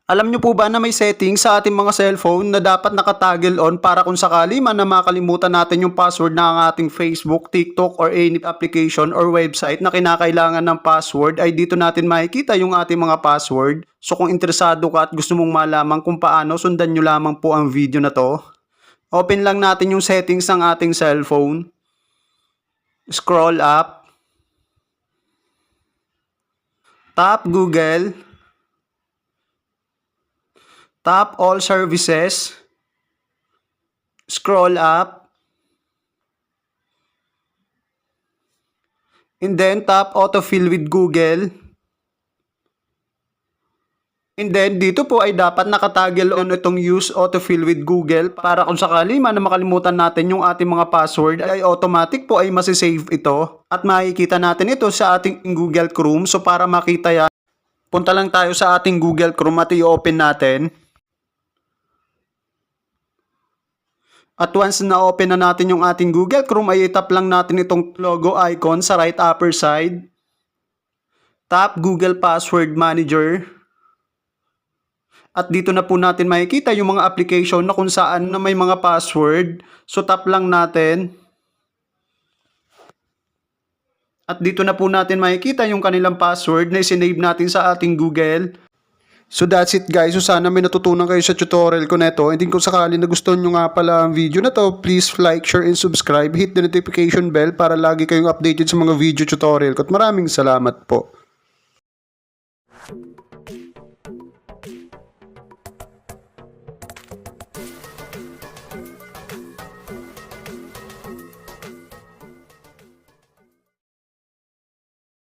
Alam nyo po ba na may setting sa ating mga cellphone na dapat nakatoggle on para kung sakali man na makalimutan natin yung password ng ating Facebook, TikTok or any application or website na kinakailangan ng password ay dito natin makikita yung ating mga password. So kung interesado ka at gusto mong malaman kung paano, sundan nyo lamang po ang video na to. Open lang natin yung settings ng ating cellphone. Scroll up. Tap Google. Tap all services. Scroll up. And then tap autofill with Google. And then dito po ay dapat nakatoggle on itong use autofill with Google para kung sakali man na makalimutan natin yung ating mga password ay automatic po ay masisave ito. At makikita natin ito sa ating Google Chrome. So para makita yan, punta lang tayo sa ating Google Chrome at i-open natin. At once na open na natin yung ating Google Chrome ay itap lang natin itong logo icon sa right upper side. Tap Google Password Manager. At dito na po natin makikita yung mga application na kung saan na may mga password. So tap lang natin. At dito na po natin makikita yung kanilang password na isinave natin sa ating Google. So that's it guys. So sana may natutunan kayo sa tutorial ko na ito. And kung sakali na gusto nyo nga pala ang video na to, please like, share, and subscribe. Hit the notification bell para lagi kayong updated sa mga video tutorial ko. At maraming salamat po.